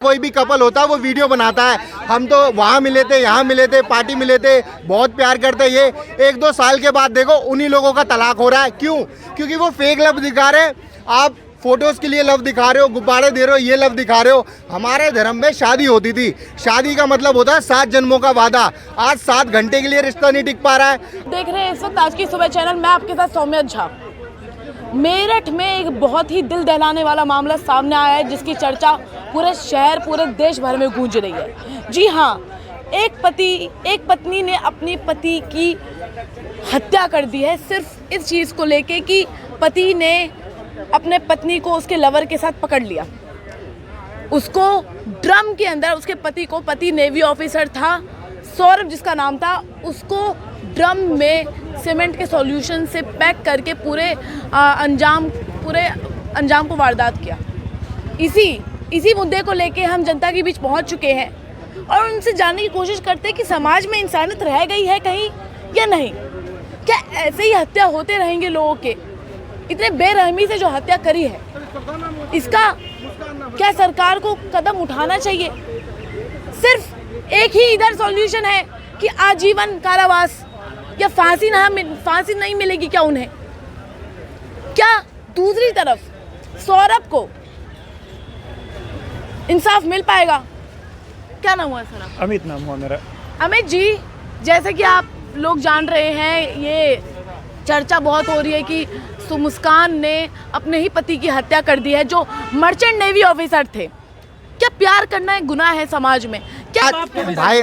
कोई भी कपल होता है वो वीडियो बनाता है, हम तो वहाँ मिले थे, यहाँ मिले थे, पार्टी मिले थे, बहुत प्यार करते हैं। ये 1-2 साल के बाद देखो उन्हीं लोगों का तलाक हो रहा है। क्यों? क्योंकि वो फेक लव दिखा रहे हैं। आप फोटोज के लिए लव दिखा रहे हो, गुब्बारे दे रहे हो, ये लव दिखा रहे हो। हमारे धर्म में शादी होती थी, शादी का मतलब होता है 7 जन्मों का वादा। आज 7 घंटे के लिए रिश्ता नहीं टिक पा रहा है। देख रहे हैं इस वक्त आज की सुबह चैनल, मैं आपके साथ सौम्या झा। मेरठ में एक बहुत ही दिल दहलाने वाला मामला सामने आया है, जिसकी चर्चा पूरे शहर, पूरे देश भर में गूंज रही है। जी हाँ, एक पत्नी ने अपनी पति की हत्या कर दी है, सिर्फ इस चीज़ को लेके कि पति ने अपने पत्नी को उसके लवर के साथ पकड़ लिया। उसको ड्रम के अंदर, उसके पति को, पति नेवी ऑफिसर था, सौरभ जिसका नाम था, उसको ड्रम में सीमेंट के सॉल्यूशन से पैक करके पूरे अंजाम को वारदात किया। इसी मुद्दे को लेके हम जनता के बीच पहुंच चुके हैं और उनसे जानने की कोशिश करते हैं कि समाज में इंसानियत रह गई है कहीं या नहीं। क्या ऐसे ही हत्या होते रहेंगे लोगों के? इतने बेरहमी से जो हत्या करी है, इसका क्या सरकार को कदम उठाना चाहिए? सिर्फ एक ही इधर सॉल्यूशन है कि आजीवन कारावास या फांसी नहीं मिलेगी क्या उन्हें? क्या दूसरी तरफ सौरभ को इंसाफ मिल पाएगा? क्या नाम हुआ सर? अमित नाम हुआ मेरा। अमित जी, जैसे कि आप लोग जान रहे हैं, ये चर्चा बहुत हो रही है कि मुस्कान ने अपने ही पति की हत्या कर दी है, जो मर्चेंट नेवी ऑफिसर थे। क्या प्यार करना एक गुनाह है समाज में? क्या भाई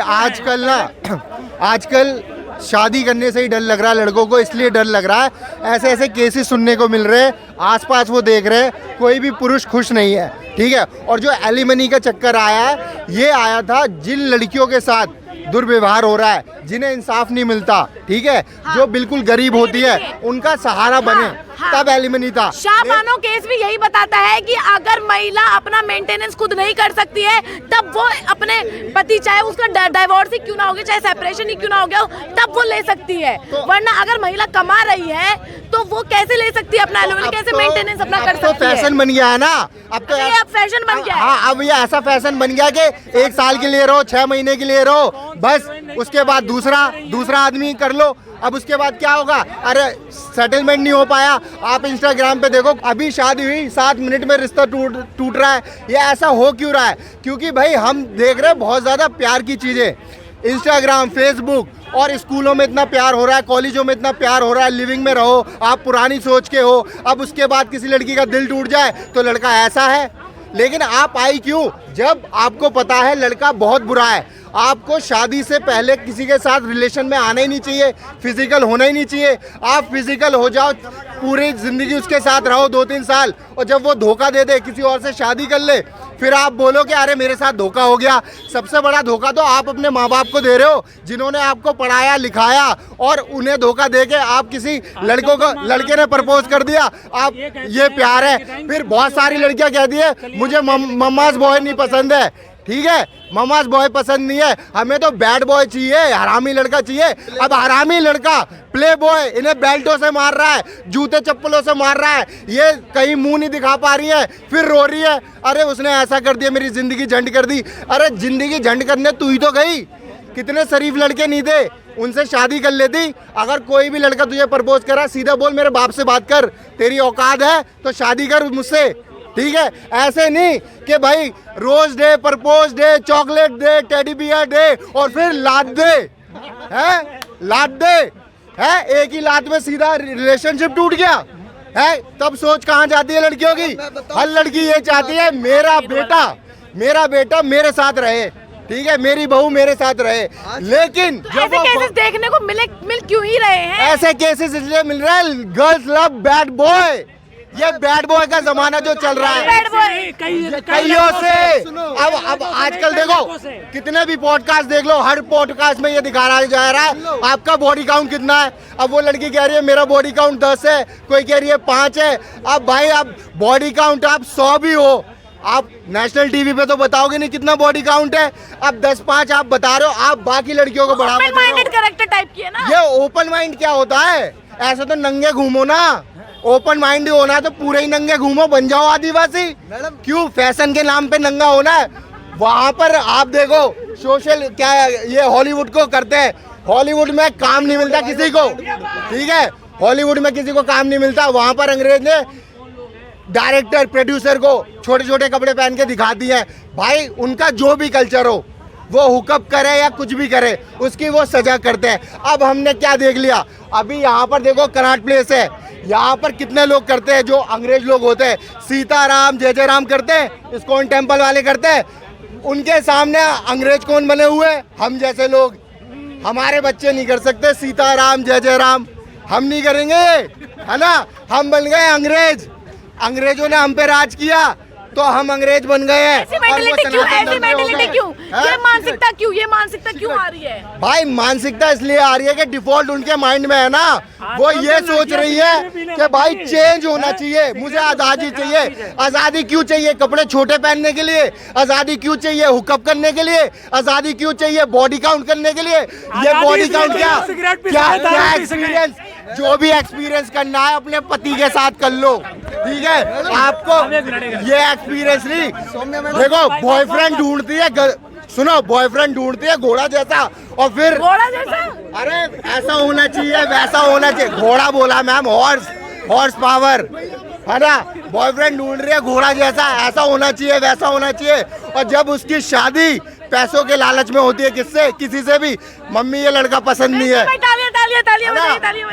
आजकल शादी करने से ही डर लग रहा है लड़कों को, इसलिए डर लग रहा है। ऐसे केसेस सुनने को मिल रहे हैं, आसपास वो देख रहे हैं, कोई भी पुरुष खुश नहीं है, ठीक है। और जो एलिमनी का चक्कर आया है, ये आया था जिन लड़कियों के साथ दुर्व्यवहार हो रहा है, जिन्हें इंसाफ नहीं मिलता, ठीक है, जो बिल्कुल गरीब होती है, उनका सहारा बने, तब एलिमनी था। शाहबानो केस भी यही बताता है कि अगर महिला अपना मेंटेनेंस खुद नहीं कर सकती है, तब वो अपने पति, चाहे उसका डाइवोर्स ही क्यों ना हो गया, चाहे सेपरेशन ही क्यों ना हो गया, तब वो ले सकती है। वरना अगर महिला कमा रही है तो वो कैसे ले सकती है अपना एलिमनी, कैसे मेंटेनेंस अपना कर सकती है? फैशन बन गया है ना अब तो। अब फैशन बन गया है। हाँ, अब ये ऐसा फैशन बन गया कि 1 साल के लिए रहो, 6 महीने के लिए रहो, बस उसके बाद दूसरा आदमी कर लो। अब उसके बाद क्या होगा? अरे सेटलमेंट नहीं हो पाया। आप इंस्टाग्राम पे देखो, अभी शादी हुई 7 मिनट में रिश्ता टूट रहा है। ये ऐसा हो क्यों रहा है? क्योंकि भाई हम देख रहे हैं बहुत ज़्यादा प्यार की चीज़ें, इंस्टाग्राम, फेसबुक, और स्कूलों में इतना प्यार हो रहा है, कॉलेजों में इतना प्यार हो रहा है। लिविंग में रहो, आप पुरानी सोच के हो, अब उसके बाद किसी लड़की का दिल टूट जाए तो लड़का ऐसा है। लेकिन आप आई क्यों? जब आपको पता है लड़का बहुत बुरा है। आपको शादी से पहले किसी के साथ रिलेशन में आना ही नहीं चाहिए, फिजिकल होना ही नहीं चाहिए। आप फिजिकल हो जाओ, पूरी जिंदगी उसके साथ रहो 2-3 साल, और जब वो धोखा दे दे, किसी और से शादी कर ले, फिर आप बोलो कि अरे मेरे साथ धोखा हो गया। सबसे बड़ा धोखा तो आप अपने माँ बाप को दे रहे हो, जिन्होंने आपको पढ़ाया लिखाया, और उन्हें धोखा दे के आप किसी लड़के ने प्रपोज कर दिया, आप ये प्यार है। फिर बहुत सारी लड़कियां कहती है मुझे मम्मास बॉय नहीं पसंद है, ठीक है, ममास बॉय पसंद नहीं है, हमें तो बैड बॉय चाहिए, हरामी लड़का चाहिए। अब हरामी लड़का, प्ले बॉय, इन्हें बेल्टों से मार रहा है, जूते चप्पलों से मार रहा है, ये कहीं मुंह नहीं दिखा पा रही है, फिर रो रही है, अरे उसने ऐसा कर दिया, मेरी जिंदगी झंड कर दी। अरे जिंदगी झंड करने तू ही तो गई, कितने शरीफ लड़के नहीं थे, उनसे शादी कर लेती। अगर कोई भी लड़का तुझे प्रपोज करा, सीधा बोल मेरे बाप से बात कर, तेरी औकात है तो शादी कर मुझसे, ठीक है। ऐसे नहीं कि भाई rose day, propose day, chocolate day, teddy bear day, और फिर लाद दे, है लाद दे, है एक ही लाद में सीधा रिलेशनशिप टूट गया है। तब सोच कहाँ जाती है लड़कियों की? हर लड़की ये चाहती है मेरा बेटा मेरे साथ रहे, ठीक है, मेरी बहू मेरे साथ रहे। लेकिन ऐसे केसेस देखने को मिल क्यों ही रहे हैं? ऐसे केसेस इसलिए मिल रहे हैं, गर्ल्स लव बैड बॉय। ये बैड बॉय का जमाना जो चल रहा है कईयों से। अब आजकल देखो, कितने भी पॉडकास्ट देख लो, हर पॉडकास्ट में ये दिखा जा रहा है आपका बॉडी काउंट कितना है। अब वो लड़की कह रही है मेरा बॉडी काउंट 10 है, कोई कह रही है 5 है। अब भाई अब बॉडी काउंट आप 100 भी हो, आप नेशनल टीवी पे तो बताओगे नहीं कितना बॉडी काउंट है। अब 10-5 आप बता रहे हो, आप बाकी लड़कियों को बढ़ावा दे रहे हो। कैरेक्टर टाइप की है ना ये ओपन माइंड क्या होता है? ऐसे तो नंगे घूमो ना, ओपन माइंड होना है तो पूरे ही नंगे घूमो, बन जाओ आदिवासी। क्यों फैशन के नाम पे नंगा होना है? वहां पर आप देखो सोशल क्या ये हॉलीवुड को करते हैं, हॉलीवुड में काम नहीं मिलता किसी को, ठीक है, हॉलीवुड में किसी को काम नहीं मिलता। वहां पर अंग्रेज ने डायरेक्टर प्रोड्यूसर को छोटे छोटे कपड़े पहन के दिखा दिए हैं। भाई उनका जो भी कल्चर हो, वो हुकअप करे या कुछ भी करे, उसकी वो सजा करते हैं। अब हमने क्या देख लिया, अभी यहाँ पर देखो कनॉट प्लेस है, यहाँ पर कितने लोग करते हैं जो अंग्रेज लोग होते हैं, सीताराम जय जय राम करते हैं, इस्कॉन टेम्पल वाले करते हैं। उनके सामने अंग्रेज कौन बने हुए, हम जैसे लोग। हमारे बच्चे नहीं कर सकते सीताराम जय जय राम, हम नहीं करेंगे, है ना। हम बन गए अंग्रेज, अंग्रेजों ने हम पे राज किया तो हम अंग्रेज बन गए हैं। ऐसी मेंटालिटी क्यों, ऐसी मेंटालिटी क्यों, ये मानसिकता क्यों, ये मानसिकता क्यों आ रही है? भाई मानसिकता इसलिए आ रही है कि डिफॉल्ट उनके माइंड में है ना, वो ये सोच रही है कि भाई चेंज होना चाहिए, मुझे आज़ादी चाहिए। आज़ादी क्यों चाहिए? कपड़े छोटे पहनने के लिए? आज़ादी क्यों चाहिए? हुकअप करने के लिए? आज़ादी क्यों चाहिए? बॉडी काउंट करने के लिए? ये बॉडी काउंट क्या क्या एक्सपीरियंस, जो भी एक्सपीरियंस करना है अपने पति के साथ कर लो, ठीक है। आपको ये एक्सपीरियंस नहीं, देखो बॉयफ्रेंड ढूंढती है, सुनो बॉयफ्रेंड ढूंढती है घोड़ा जैसा, और फिर घोड़ा जैसा, अरे ऐसा होना चाहिए, वैसा होना चाहिए। घोड़ा बोला मैम, हॉर्स पावर, है ना। बॉयफ्रेंड ढूंढ रही है घोड़ा जैसा, ऐसा होना चाहिए, वैसा होना चाहिए। और जब उसकी शादी पैसों के लालच में होती है, किससे, किसी से भी, मम्मी ये लड़का पसंद नहीं है,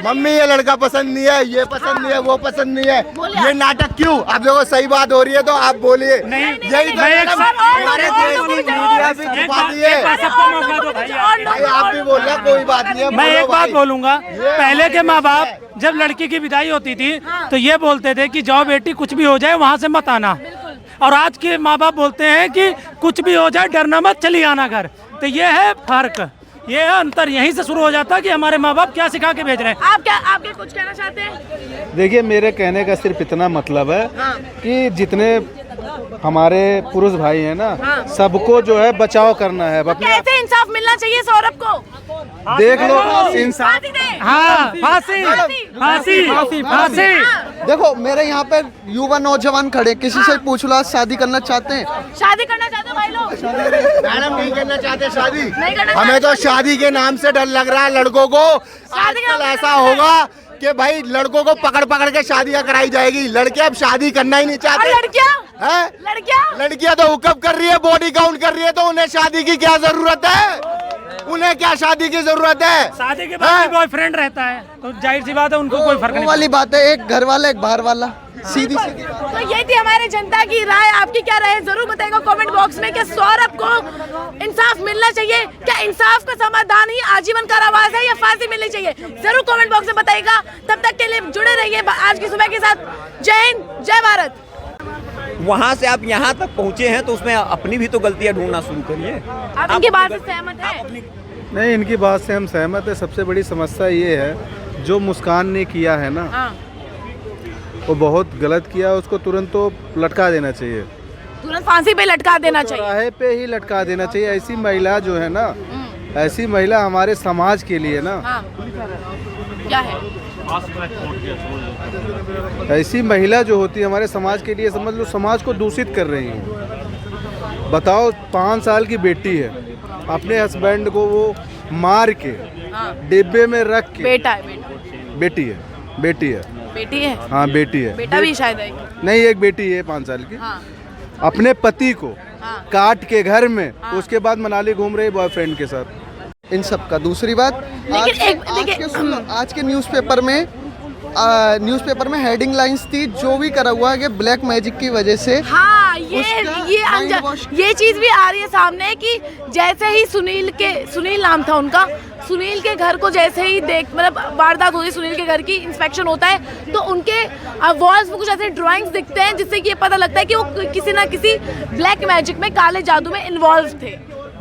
मम्मी ये लड़का पसंद नहीं है, ये पसंद नहीं है, वो पसंद नहीं है, ये नाटक क्यों? आप देखो सही बात हो रही है तो आप बोलिए। यही तो हमारे देश की मीडिया भी छुपाती है। भाई आप भी बोल रहे, कोई बात नहीं है। मैं एक बात बोलूंगा, पहले के माँ बाप जब लड़की की विदाई होती थी तो ये बोलते थे कि जाओ बेटी कुछ भी हो जाए वहाँ से मत आना, और आज के माँ बाप बोलते हैं कि कुछ भी हो जाए डरना मत, चली आना घर। तो ये है फर्क, ये है अंतर, यहीं से शुरू हो जाता है कि हमारे माँ बाप क्या सिखा के भेज रहे हैं। आप क्या कुछ कहना चाहते हैं? देखिए मेरे कहने का सिर्फ इतना मतलब है कि जितने हमारे पुरुष भाई हैं ना, सबको जो है बचाव करना है अपने। कैसे इंसाफ मिलना चाहिए सौरभ को? देख लो इंसाफ, हाँ फांसी फांसी फांसी। देखो मेरे यहाँ पे युवा नौजवान खड़े, किसी से पूछ लो आज शादी करना चाहते हैं? शादी करना चाहते हैं भाई लोग? मैडम नहीं करना चाहते शादी, नहीं करना हमें तो शादी के नाम से डर लग रहा है लड़कों को। आजकल ऐसा होगा कि भाई लड़कों को पकड़ पकड़ के शादियां कराई जाएगी, लड़के अब शादी करना ही नहीं चाहते। लड़कियां तो हुकअप कर रही है, बॉडी काउंट कर रही है, तो उन्हें शादी की क्या जरूरत है? उन्हें क्या शादी की जरूरत है? शादी के बाद बॉयफ्रेंड रहता है तो जाहिर सी बात है उनको कोई फर्क नहीं वाली बात है, एक घर वाला एक बाहर वाला, सीधी सीधी। तो ये थी हमारे जनता की राय, आपकी क्या राय है जरूर बताइएगा कमेंट बॉक्स में कि सौरभ को इंसाफ मिलना चाहिए, क्या इंसाफ का समाधान ही आजीवन कारावास है या फांसी मिलनी चाहिए? जरूर कमेंट बॉक्स में बताइएगा। तब तक के लिए जुड़े रहिए आज की सुबह के साथ। जय हिंद, जय भारत। वहाँ से आप यहाँ तक पहुँचे हैं तो उसमें अपनी भी तो गलतियाँ ढूंढना शुरू करिए। आप इनकी बात से सहमत हैं? नहीं, इनकी बात से हम सहमत है। सबसे बड़ी समस्या ये है जो मुस्कान ने किया है ना, वो बहुत गलत किया, उसको तुरंत तो लटका देना चाहिए, तुरंत फांसी पे लटका देना चाहिए, चौराहे पे ही लटका देना चाहिए। ऐसी महिला जो है ना, ऐसी महिला हमारे समाज के लिए ना, क्या है ऐसी महिला जो होती है हमारे समाज के लिए, समझ लो समाज को दूषित कर रही है। बताओ 5 साल की बेटी है, अपने हस्बैंड को वो मार के डिब्बे में रख के, बेटा है, बेटी है, बेटी है, बेटी है, हाँ बेटी है, बेटा भी शायद है, नहीं एक बेटी है 5 साल की। अपने पति को काट के घर में, उसके बाद मनाली घूम रही बॉयफ्रेंड के साथ। इन सब का दूसरी बात, आज के न्यूज़पेपर में हेडिंग लाइंस थी, जो भी करा हुआ है कि ब्लैक मैजिक की वजह से। हाँ, ये चीज भी आ रही है सामने कि जैसे ही सुनील नाम था उनका, सुनील के घर को जैसे ही मतलब वारदात होती है, सुनील के घर की इंस्पेक्शन होता है तो उनके वॉल्स में कुछ ऐसे ड्राइंग्स दिखते हैं जिससे कि ये पता लगता है कि वो किसी ना किसी ब्लैक मैजिक में, काले जादू में इन्वॉल्व थे।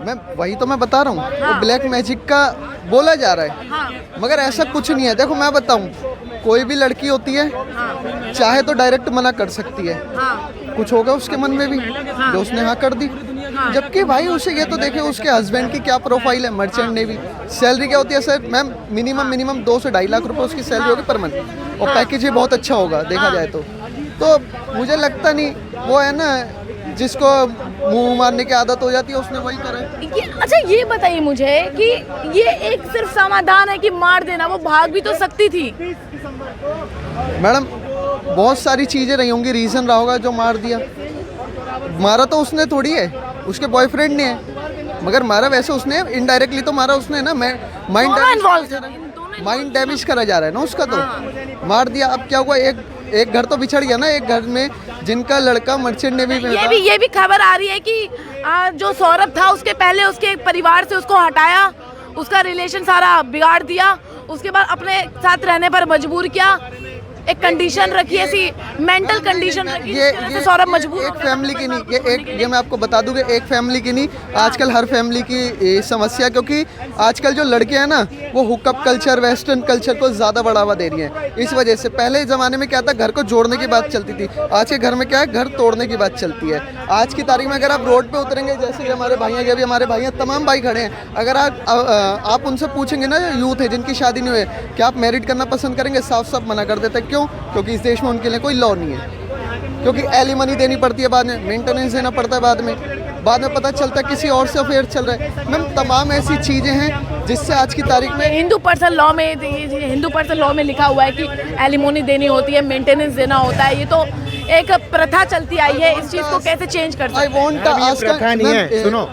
मैं वही तो मैं बता रहा हूँ, वो ब्लैक मैजिक का बोला जा रहा है, मगर ऐसा कुछ नहीं है। देखो मैं बताऊँ, कोई भी लड़की होती है चाहे तो डायरेक्ट मना कर सकती है, कुछ होगा उसके मन में भी जो उसने हाँ कर दी। जबकि भाई उसे ये तो देखे उसके हस्बैंड की क्या प्रोफाइल है, मर्चेंट नेवी, सैलरी क्या होती है सर मैम, मिनिमम 2 से 2.5 लाख रुपए उसकी सैलरी होगी पर मंथ, और पैकेज भी बहुत अच्छा होगा देखा जाए तो मुझे लगता नहीं वो है ना जिसको मुंह मारने की आदत हो जाती है, उसने वही करा है। अच्छा ये बताइए मुझे कि ये एक सिर्फ समाधान है कि मार देना, वो भाग भी तो सकती थी। मैडम बहुत सारी चीज़ें रही होंगी, रीज़न रहा होगा जो मार दिया। मारा तो उसने थोड़ी है, उसके बॉयफ्रेंड ने है, मगर मारा वैसे उसने इनडायरेक्टली तो मारा उसने ना। माइंड डैमेज करा जा रहा है ना उसका, तो मार दिया। अब क्या हुआ, एक घर तो बिछड़ गया ना, एक घर में जिनका लड़का मर्चेंट नेवी में था। ये भी खबर आ रही है कि जो सौरभ था उसके पहले उसके परिवार से उसको हटाया, उसका रिलेशन सारा बिगाड़ दिया, उसके बाद अपने साथ रहने पर मजबूर किया, एक कंडीशन रखी, ऐसी मेंटल कंडीशन रखी, ये सौरभ मजबूर। एक फैमिली की नहीं, ये मैं आपको बता दूं कि एक फैमिली की नहीं, आजकल हर फैमिली की समस्या, क्योंकि आजकल जो लड़के हैं ना वो हुकअप कल्चर, वेस्टर्न कल्चर को ज़्यादा बढ़ावा दे रही हैं। इस वजह से पहले ज़माने में क्या था, घर को जोड़ने की बात चलती थी, आज के घर में क्या है, घर तोड़ने की बात चलती है। आज की तारीख में अगर आप रोड पे उतरेंगे, जैसे कि हमारे भाई हैं, अभी हमारे भाई हैं, तमाम भाई खड़े हैं, अगर आप उनसे पूछेंगे ना, यूथ है जिनकी शादी नहीं हुई है, क्या आप मैरिड करना पसंद करेंगे, साफ साफ मना कर देते हैं। क्यों? क्योंकि इस देश में उनके लिए कोई लॉ नहीं है, क्योंकि एलिमनी देनी पड़ती है, बाद में मेंटेनेंस देना पड़ता है, बाद में पता चलता है किसी और से अफेयर चल रहा है। मैम तमाम ऐसी चीज़ें हैं जिससे आज की तारीख में हिंदू पर्सनल लॉ में लिखा हुआ है कि एलिमोनी देनी होती है, मेंटेनेंस देना होता है। ये तो एक प्रथा चलती आई है, इस चीज को कैसे चेंज कर सकते आई वॉन्ट आस्क, प्रथा नहीं है, सुनो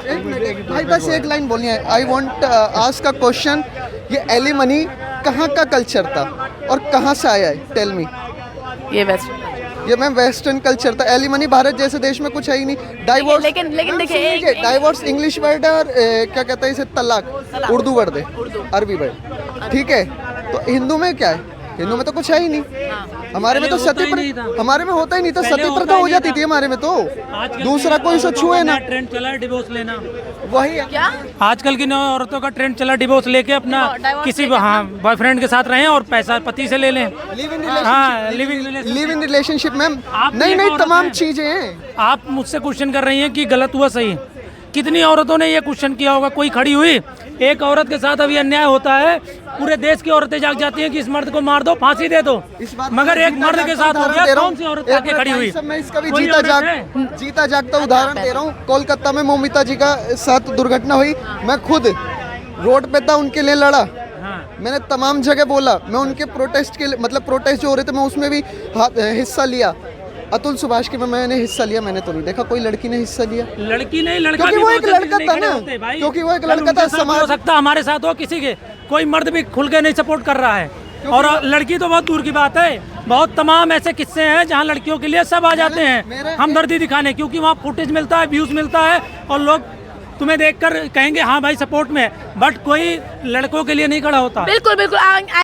भाई बस एक लाइन बोलनी है। I want ask a question, ये एलिमनी कहाँ का कल्चर था और कहाँ से आया है? Tell me. ये मैम वेस्टर्न कल्चर था, एलिमनी भारत जैसे देश में कुछ है ही नहीं। डाइवोर्स, लेकिन देखिए, डाइवोर्स इंग्लिश वर्ड है, और क्या कहते हैं इसे, तलाक उर्दू वर्ड है, अरबी वर्ड, ठीक है। तो हिंदू में क्या है, हिंदू में तो कुछ है ही नहीं। हमारे में तो हमारे में होता ही नहीं था, सती प्रथा हो जाती थी हमारे में, तो दूसरा कोई से छुए ना। ट्रेंड चला डिवोर्स लेना, वही है क्या आजकल की नौ औरतों का ट्रेंड चला, डिवोर्स लेके अपना किसी बॉयफ्रेंड के साथ रहें और पैसा पति से ले लें। लिव इन रिलेशनशिप मैम, नहीं तमाम चीजें हैं। आप मुझसे क्वेश्चन कर रही हैं कि गलत हुआ सही, कितनी औरतों ने ये क्वेश्चन किया होगा? कोई खड़ी हुई, एक औरत के साथ अभी अन्याय होता है, पूरे देश की औरतें जाग जाती हैं कि इस मर्द को मार दो, फांसी दे दो, मगर एक मर्द के साथ हो गया, कौन सी औरत आके खड़ी हुई? मैं इसका भी जीता जागता उदाहरण दे रहा हूँ। कोलकाता में मोमिता जी का साथ दुर्घटना हुई, मैं खुद रोड पे था, उनके लिए लड़ा, मैंने तमाम जगह बोला, मैं उनके प्रोटेस्ट के लिए, मतलब प्रोटेस्ट जो हो रहे थे, मैं उसमें भी हिस्सा लिया। अतुल सुभाष के में मैंने हिस्सा लिया, मैंने तो नहीं देखा कोई लड़की ने हिस्सा लिया। लड़की नहीं, लड़का, क्योंकि वो एक लड़का था ना, क्योंकि वो एक लड़का था। समाज हो सकता हमारे साथ हो, किसी के कोई मर्द भी खुल के नहीं सपोर्ट कर रहा है, और लड़की तो बहुत दूर की बात है। बहुत तमाम ऐसे किस्से हैं जहां लड़कियों के लिए सब आ जाते हैं हमदर्दी दिखाने, क्योंकि वहाँ फुटेज मिलता है, व्यूज मिलता है, और लोग तुम्हें देखकर कहेंगे हाँ भाई सपोर्ट में, बट कोई लड़कों के लिए नहीं खड़ा होता। बिल्कुल